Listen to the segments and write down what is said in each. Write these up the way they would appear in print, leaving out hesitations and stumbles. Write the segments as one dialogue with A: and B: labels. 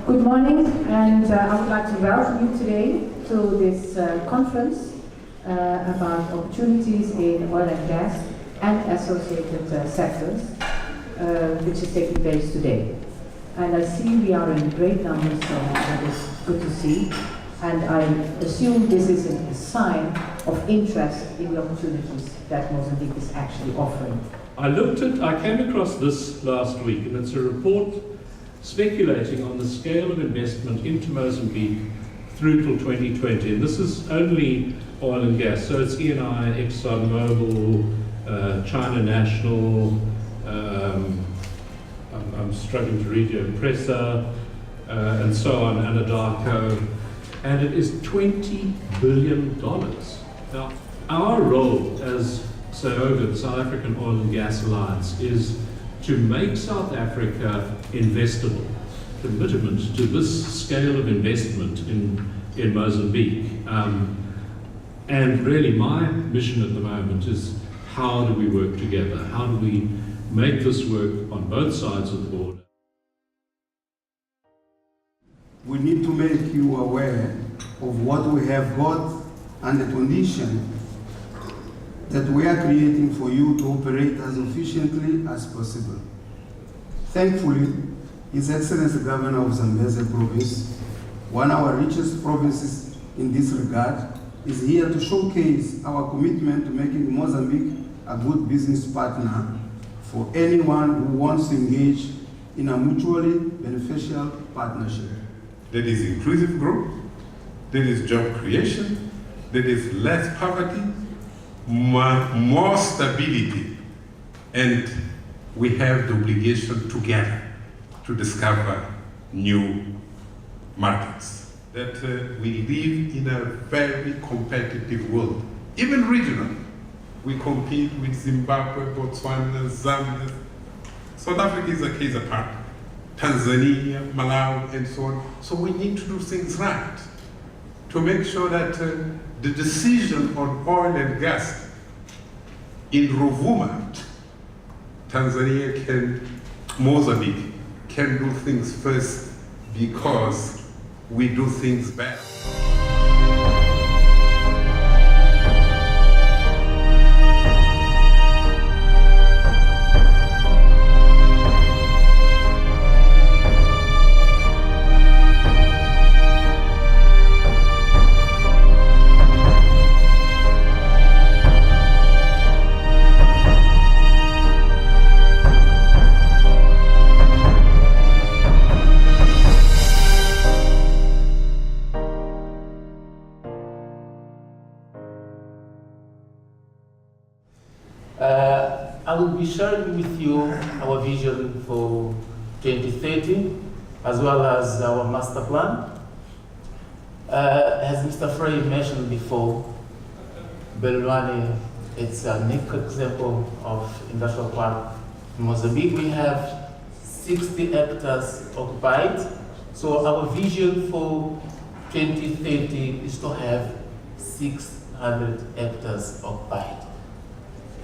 A: Good morning, and I would like to welcome you today to this conference about opportunities in oil and gas and associated sectors, which is taking place today. And I see we are in great numbers, so that is good to see. And I assume this is a sign of interest in the opportunities that Mozambique is actually offering.
B: I came across this last week, and it's a report speculating on the scale of investment into Mozambique through till 2020. And this is only oil and gas, so it's ENI, ExxonMobil, China National, I'm struggling to read your Pressa, and so on, Anadarko, and it is $20 billion. Now, our role as SAOGA, the South African Oil and Gas Alliance, is to make South Africa investable, commitment to this scale of investment in Mozambique. And really my mission at the moment is, how do we work together? How do we make this work on both sides of the border?
C: We need to make you aware of what we have got and the condition that we are creating for you to operate as efficiently as possible. Thankfully, His Excellency Governor of Mozambique Province, one of our richest provinces in this regard, is here to showcase our commitment to making Mozambique a good business partner for anyone who wants to engage in a mutually beneficial partnership.
D: There is inclusive growth, there is job creation, there is less poverty, more stability, and we have the obligation together to discover new markets. That we live in a very competitive world, even regional. We compete with Zimbabwe, Botswana, Zambia. South Africa is a case apart. Tanzania, Malawi, and so on. So we need to do things right to make sure that the decision on oil and gas in Rovuma, Mozambique can do things first because we do things better.
E: I will be sharing with you our vision for 2030, as well as our master plan. As Mr. Frey mentioned before, Belwane, it's a unique example of industrial park. In Mozambique, we have 60 hectares occupied. So our vision for 2030 is to have 600 hectares occupied.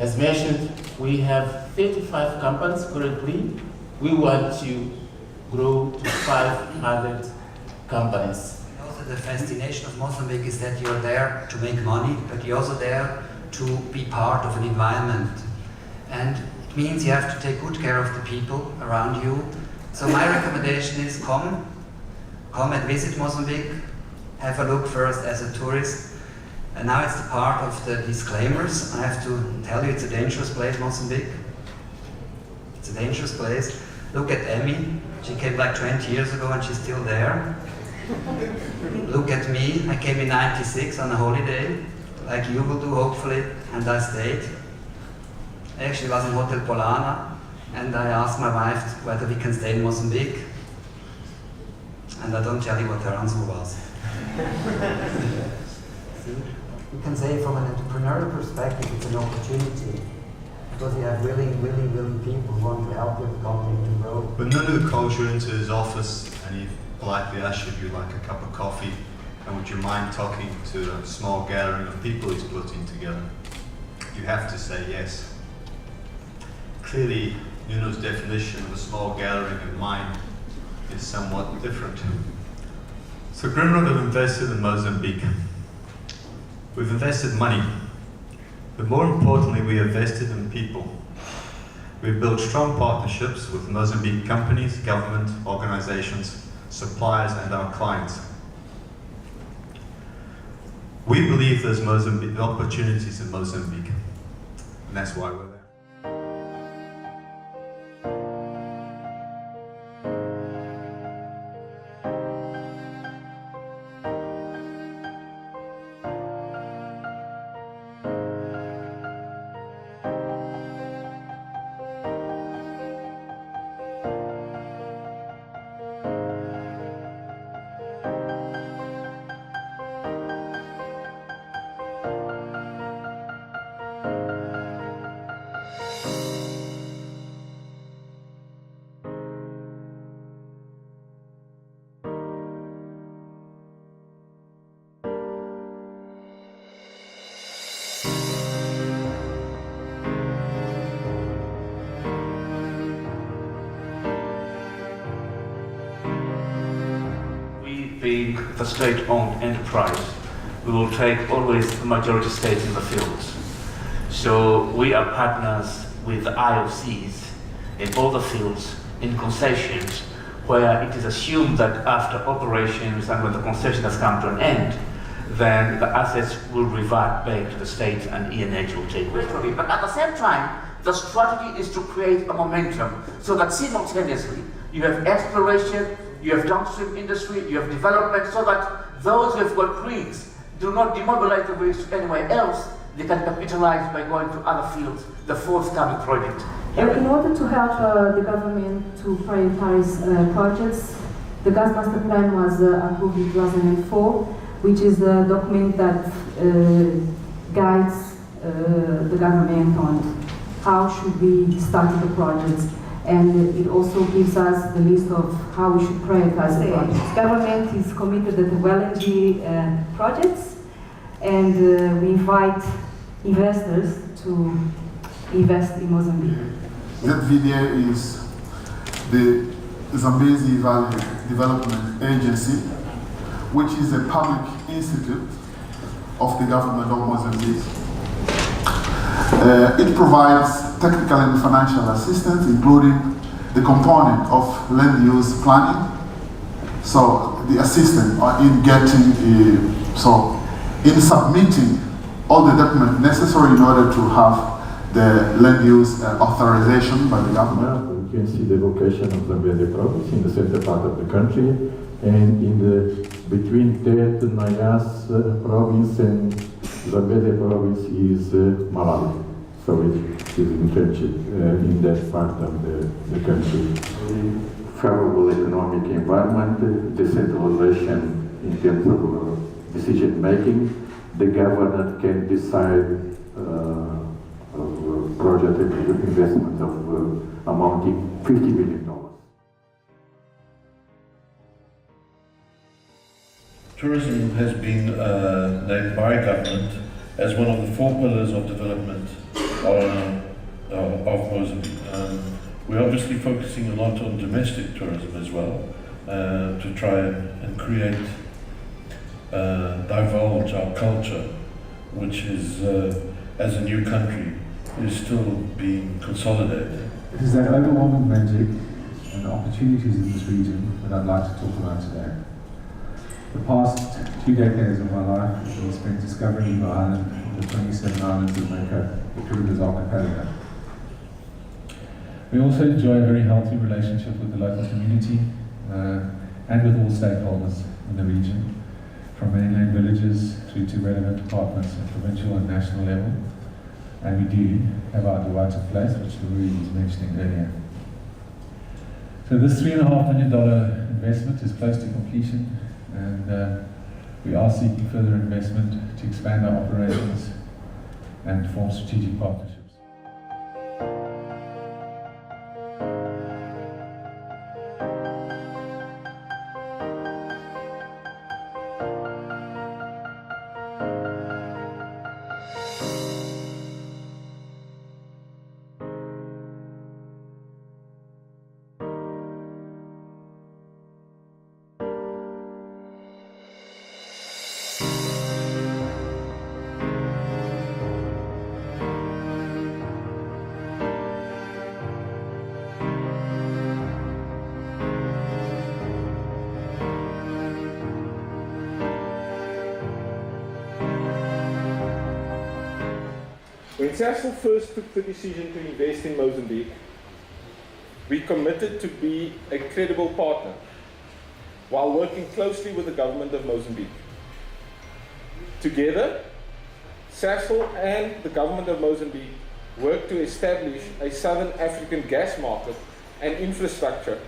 E: As mentioned, we have 35 companies currently. We want to grow to 500 companies.
F: Also, the fascination of Mozambique is that you're there to make money, but you're also there to be part of an environment. And it means you have to take good care of the people around you. So my recommendation is come and visit Mozambique, have a look first as a tourist. And now it's the part of the disclaimers. I have to tell you, it's a dangerous place, Mozambique. It's a dangerous place. Look at Emmy. She came like 20 years ago and she's still there. Look at me. I came in '96 on a holiday, like you will do hopefully, and I stayed. I actually was in Hotel Polana, and I asked my wife whether we can stay in Mozambique. And I don't tell you what her answer was.
G: You can say from an entrepreneurial perspective, it's an opportunity because you have willing people who want to help your company to grow.
H: But none of the calls you into his office and he politely asks you if you'd like a cup of coffee and would you mind talking to a small gathering of people he's putting together. You have to say yes. Clearly, Nuno's definition of a small gathering of mind is somewhat different. So Greenrod have invested in Mozambique. We've invested money, but more importantly, we invested in people. We've built strong partnerships with Mozambique companies, government, organizations, suppliers, and our clients. We believe there's opportunities in Mozambique, and that's why we're there.
I: Being the state-owned enterprise, we will take always the majority stake in the fields. So we are partners with the IOCs in all the fields, in concessions, where it is assumed that after operations and when the concession has come to an end, then the assets will revert back to the state and ENH will take over. But at the same time, the strategy is to create a momentum so that simultaneously you have exploration, you have downstream industry, you have development, so that those who have got rigs do not demobilize the rigs to anywhere else. They can capitalize by going to other fields, the forthcoming project.
A: In order to help the government to prioritize projects, the gas master plan was approved in 2004, which is a document that guides the government on how should we start the projects. And it also gives us the list of how we should prioritize the projects. Government is committed to the LNG projects, and we invite investors to invest in Mozambique.
J: ZVDA is the Zambezi Valley Development Agency, which is a public institute of the government of Mozambique. It provides technical and financial assistance, including the component of land use planning. So the assistance in getting, in submitting all the documents necessary in order to have the land use authorization by the government.
K: You can see the location of Zambezi province in the center part of the country, and in the between Tet, Nayas province and Zambezi province is Malawi. So it is entrenched in that part of the country. Favorable economic environment, decentralization in terms of decision making. The government can decide of project investment of amounting $50 million.
L: Tourism has been named by government as one of the 4 pillars of development of Mozambique. We're obviously focusing a lot on domestic tourism as well, to try and create, divulge our culture, which is, as a new country, is still being consolidated.
M: It is that overwhelming magic and opportunities in this region that I'd like to talk about today. The past 2 decades of my life have been spent discovering the island, the 27 islands that make up the Caribbean archipelago. We also enjoy a very healthy relationship with the local community and with all stakeholders in the region, from mainland villages through to relevant partners at provincial and national level. And we do have our Duarte place, which Louis was mentioning earlier. So this $3.5 million investment is close to completion, and we are seeking further investment to expand our operations and form strategic partnerships.
N: When Sasol first took the decision to invest in Mozambique, we committed to be a credible partner while working closely with the government of Mozambique. Together, Sasol and the government of Mozambique worked to establish a Southern African gas market and infrastructure.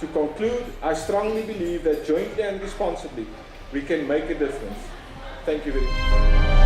N: To conclude, I strongly believe that jointly and responsibly we can make a difference. Thank you very much.